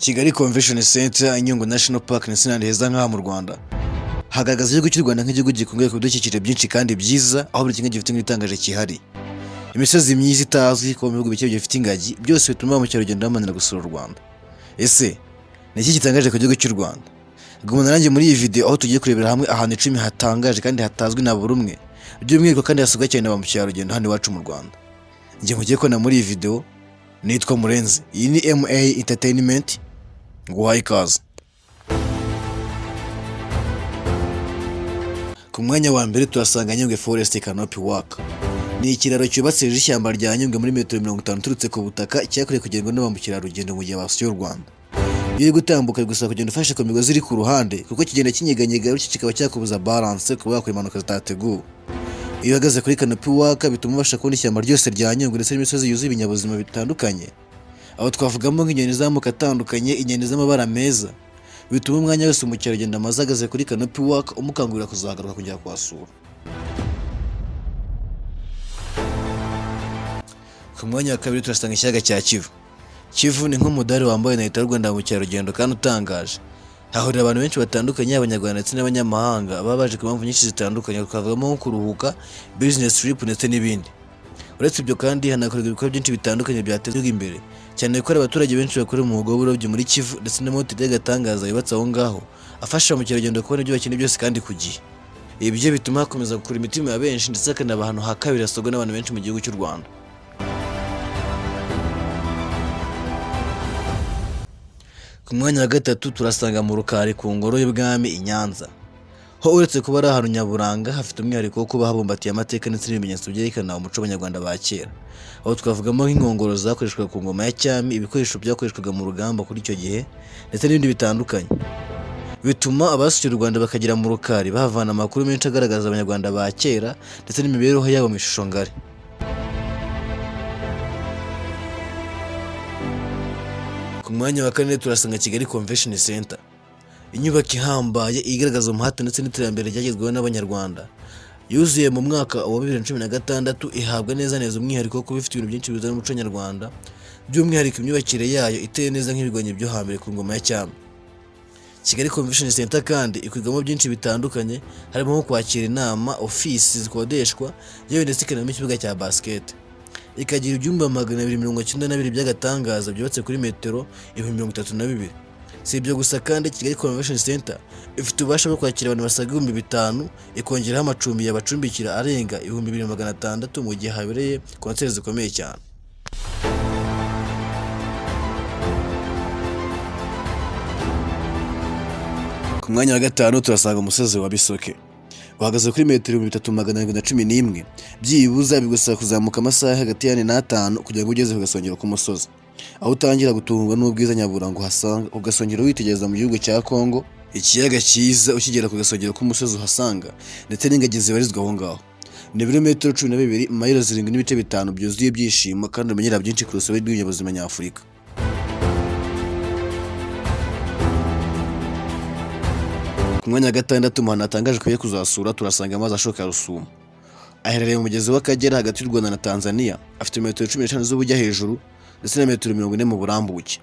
Kigali Convention Center, Nyungwe National Park ndetse n'ahandi heza nk'aha mu Rwanda. Hagaragaza igihugu cy'u Rwanda nk'igihugu gikungahaye ku bidukikije byinshi kandi byiza, aho buri kimwe gifite nk'itangaje kihari. Imisozi myiza itazwi ko mu bihugu bike bifite ingagi, byose bituma ba mukerarugendo bamanira gusura u Rwanda. Ese ni iki gitangaje ku gihugu cy'u Rwanda? Gumana nanjye muri iyi video aho tugiye kurebera hamwe ahantu 10 hatangaje kandi hatazwi na buri umwe, by'umwihariko kandi hasubwa cyane ba mukerarugendo hano iwacu mu Rwanda. Njye mugiye ko na muri iyi video nitwa Murenzi. Iyi ni MA Entertainment. Nguhaye ikaze. Ku mwanya wa mbere turasanga Nyungwe Forest Canopy Walk. Ni ikiraro cyubatse hejuru y'ishyamba rya Nyungwe muri metero 50 turutse ku butaka, cyakorewe kugendwa n'abamukerarugendo mu gihe basuye u Rwanda. Iyo gutambuka gusa kugenda ufashe ku migozi iri ku ruhande, kuko kigenda kinyeganyega bityo kikaba cyakubuza balance kuba wakora impanuka zitateguwe. Iyo uhagaze kuri Canopy Walk bituma ubasha kubona ishyamba ryose rya Nyungwe ndetse n'imisozi yuzuye ibinyabuzima bitandukanye. Aho twavugamo nk'inyoni z'amoko atandukanye, inyoni z'amabara meza, bituma umwanya wese umukerarugendo amaze ahagaze kuri Canopy Walk umukangurira kuzagaruka kujya kuhasura. Ku mwanya wa kabiri turasanga ikiyaga cya Kivu. Kivu ni nk'umudari wambaye na Leta y'u Rwanda mu mukerarugendo kandi utangaje. Hahurira abantu benshi batandukanye, abanyarwanda ndetse n'abanyamahanga baba baje ku mpamvu nyinshi zitandukanye, twavugamo nko kuruhuka, business trip ndetse n'ibindi. Uretse ibyo kandi hanakorerwa ibikorwa byinshi bitandukanye byatezwa imbere, cyane ko abaturage benshi bakorera mu mwuga w'uburobyi muri Kivu ndetse n'amahoteli y'agatangaza yubatse aho ngaho, afasha mukerarugendo kubona ibyo bakeneye byose kandi ku gihe. Ibi byo bituma hakomeza gukura imitima ya benshi ndetse akanaba ahantu ha kabiri hasogwa n'abantu benshi mu gihugu cy'u Rwanda. Ku mwanya wa gatatu turasanga mu Rukari ku ngoro y'ubwami i Nyanza. Ho uretse kuba ari ahantu nyaburanga, hafite umwihariko wo kuba habumbatiye amateka ndetse n'ibimenyetso byerekana umuco w'Abanyarwanda ba kera. Aho twavugamo nk'inkongoro zakoreshwaga ku ngoma ya cyami, ibikoresho byakoreshwaga mu rugamba kuri icyo gihe ndetse n'ibindi bitandukanye. Bituma abasuye u Rwanda bakagera mu Rukari bahavana amakuru menshi agaragaza Abanyarwanda ba kera ndetse n'imibereho yabo mu ishusho ngari. Ku mwanya wa kane turasanga Kigali Convention Center. Inyubako ihambaye igaragaza umuhate ndetse n'iterambere ryagezweho n'Abanyarwanda. Yuzuye mu mwaka wa 2016, ihabwa neza umwihariko wo kuba ifite ibintu byinshi bizana umuco nyarwanda, by'umwihariko imyubakire yayo iteye neza nk'ibigwanye byo hambere ku ngoma ya cyami. Kigali Convention Center kandi ikwigamo byinshi bitandukanye, harimo nko kwakira inama, ofisi zikodeshwa, yewe ndetse ikanamo ikibuga cya basket. Ikagira ibyumba 292 by'agatangaza byubatse kuri metero 1032. Si ibyo gusa kandi Kigali Convention Center ifite ububasha bwo kwakira abantu basaga 5000, ikongeraho amacumbi yabacumbikira arenga 2600 mu gihe habereye konseri zikomeye cyane. Ku mwanya wa gatanu turasanga umusozi wa Bisoke. Uhagaze kuri metero 3711, byibuza bigusaba kuzamuka amasaha hagati ya 4 na 5 kugira ngo ugeze ku gasongero k'umusozi. Aho utangira gutungwa n'ubwiza nyaburanga uhasanga, ugasongera witegereza mu gihugu cya Kongo, ikiyaga cyiza ukigera ku gasongero k'umusozi uhasanga ndetse n'ingagi zibarizwa aho ngaho. Ni ibirometero 12, mayiro 7.5 byuzuye byishimo kandi umenyera byinshi ku rusobe rw'ibinyabuzima nyafurika. Ku mwanya wa gatandatu umuhanda hatangaje ko kuzasura turasanga amazi ashoka Rusumo. Aherereye mu mugezi w'Akagera hagati y'u Rwanda na Tanzania, afite metero 15 z'ubujya hejuru ndetse na metero 40 mu burambuke.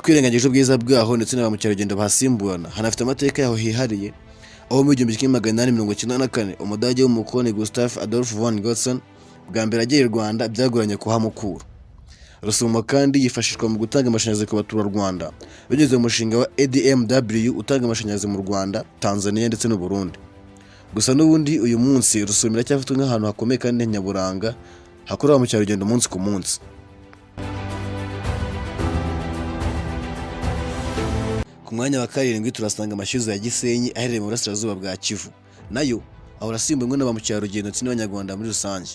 Twirengagije ubwiza bwaho ndetse n'abamukerarugendo basimburana, hanafite amateka yaho hihariye, aho mu 1894 Umudage w'umukoni Gustav Adolf von Gotzen bwa mbere agiye i Rwanda byagoranye kuhamukura. Rusumo kandi yifashishwa mu gutanga amashanyarazi ku baturarwanda binyuze mu mushinga wa EDMW utanga amashanyarazi mu Rwanda, Tanzania ndetse n'u Burundi. Gusa n'ubundi uyu munsi Rusumo iracyafitwe nk'ahantu hakomeye kandi nyaburanga hakorera mukerarugendo umunsi ku munsi. Ku mwanya wa karindwi turasanga amashyuza ya Gisenyi aherereye mu burasirazuba bwa Kivu. Nayo ahora asimbuwe n'abamukerarugendo ndetse n'Abanyarwanda muri rusange.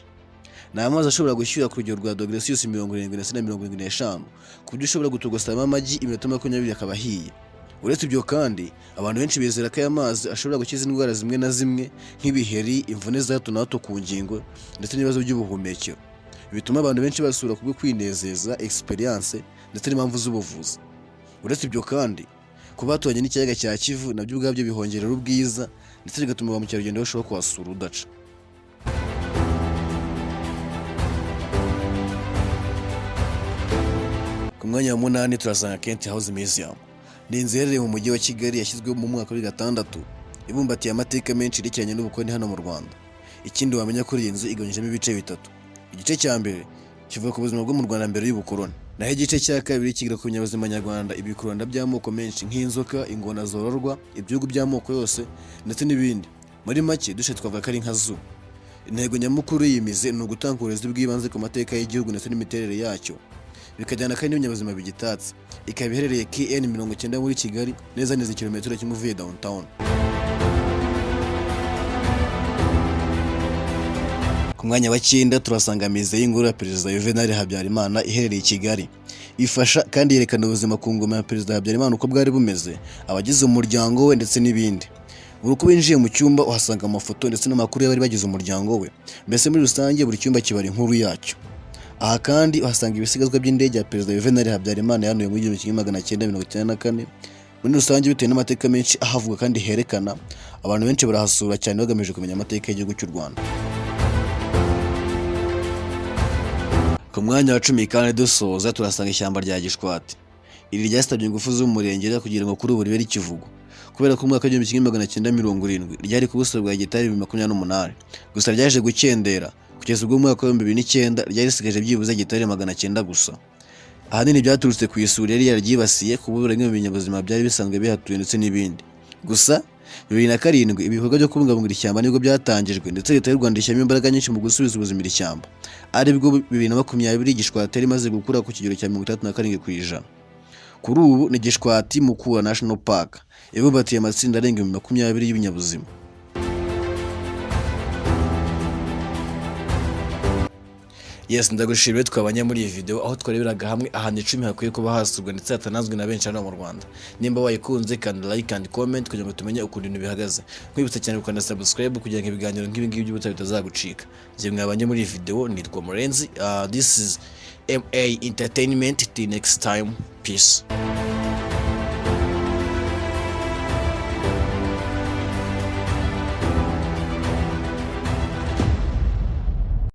Ni amazi ashobora gushyuha ku rugero rwa dogere Celsius 70 ndetse na 75, ku buryo ushobora gutogosamo amagi iminota 20 akaba ahiye. Uretse ibyo kandi abantu benshi bizera ko aya mazi ashobora gukiza indwara zimwe na zimwe nk'ibiheri, imvune za hato na hato ku ngingo ndetse n'ibibazo by'ubuhumekero. Bituma abantu benshi basura kubwo kwinezeza, experience ndetse n'impamvu z'ubuvuzi. Uretse ibyo kandi kuba hatubanye n'ikiyaga cya Kivu nabyo ubwabyo bihongerera ubwiza ndetse bigatuma ba mukerarugendo bashobora kuhasura udaca. Ku mwanya wa 8 turasanga Kent House Museum. Ni inzu iherereye mu mujyi wa Kigali yashyizweho mu mwaka wa 2006, ibumbatiye amateka menshi yerekeranye n'ubukoloni hano mu Rwanda. Ikindi wamenya kuri iyi nzu igabanyijemo ibice bitatu. Igice cya mbere kivuga ku buzima bwo mu Rwanda mbere y'ubukoloni, naho igice cya kabiri kigira ku binyabuzima nyarwanda, ibikuranda by'amoko menshi nk'inzoka, ingona zororwa, ibyugu by'amoko yose ndetse n'ibindi. Muri make dushe twavuga ko ari nka zoo. Intego nyamukuru y'iyi mize ni ugutanga uburezi bw'ibanze ku mateka y'igihugu ndetse n'imiterere yacyo, bikajyana kandi n'ibinyabuzima bigitatse. Ikaba iherereye KN 90 muri Kigali, neza neza kilometero kimwe uvuye downtown. Ku mwanya wa 9 turasanga mize y'ingoro ya Perezida Juvenal Habyarimana iherereye i Kigali. Ifasha kandi yerekana ubuzima ku ngoma ya Perezida Habyarimana uko bwari bumeze, abagize umuryango we ndetse n'ibindi. Uko winjiye mu cyumba uhasanga amafoto ndetse n'amakuru y'abari bagize umuryango we. Mbese muri rusange buri cyumba kibara inkuru yacyo. Aha kandi uhasanga ibisigazwa by'indege ya Perezida Juvenal Habyarimana yanuye mu 1994. Muri rusange bitewe n'amateka menshi ahavuga kandi herekana, abantu benshi barahasura cyane bagamije kumenya amateka y'igihugu cy'u Rwanda. Ku mwanya wa 10 kandi dusoza turasanga ishyamba rya Gishwati. Iri ryasabye ingufu z'umurengera kugira ngo kuri ubu ribe rikivuga, kubera ko mu mwaka wa 1970 ryari ku buso bwa hegitari 28, gusa ryaje gukendera kugeza ubwo mu mwaka wa 2009 ryari risigaje byibuze hegitari 900 gusa. Ahanini byaturutse ku isuri yari yaryibasiye, kubura bimwe mu binyabuzima byari bisanzwe bihatuye ndetse n'ibindi. Gusa 2007 ibikorwa byo kubungabunga ishyamba nibwo byatangijwe, ndetse leta y'u Rwanda ishyiramo imbaraga nyinshi mu gusubiza ubuzima iri shyamba. Aribwo 2020 Gishwati yari imaze gukura ku kigero cya 37%. Kuri ubu ni Gishwati Mukura National Park, ibumbatiye amatsinda arenga 20 y'ibinyabuzima. Yes, ndagushimiye twabanye muri iyi video aho twareberaga hamwe ahantu 10 hakwiye kuba hasurwa ndetse hatanazwe na benshi hano mu Rwanda. Nimba wayikunze kandi like and comment kugira ngo tumenye uko ibintu bihagaze. Kwibutsa cyane gukanda subscribe kugira ngo ibiganiro nk'ibi ngibi by'ubutaha bitazagucika. Ngiye mwabanye muri iyi video nitwa Murenzi. This is MA Entertainment. Till next time, peace.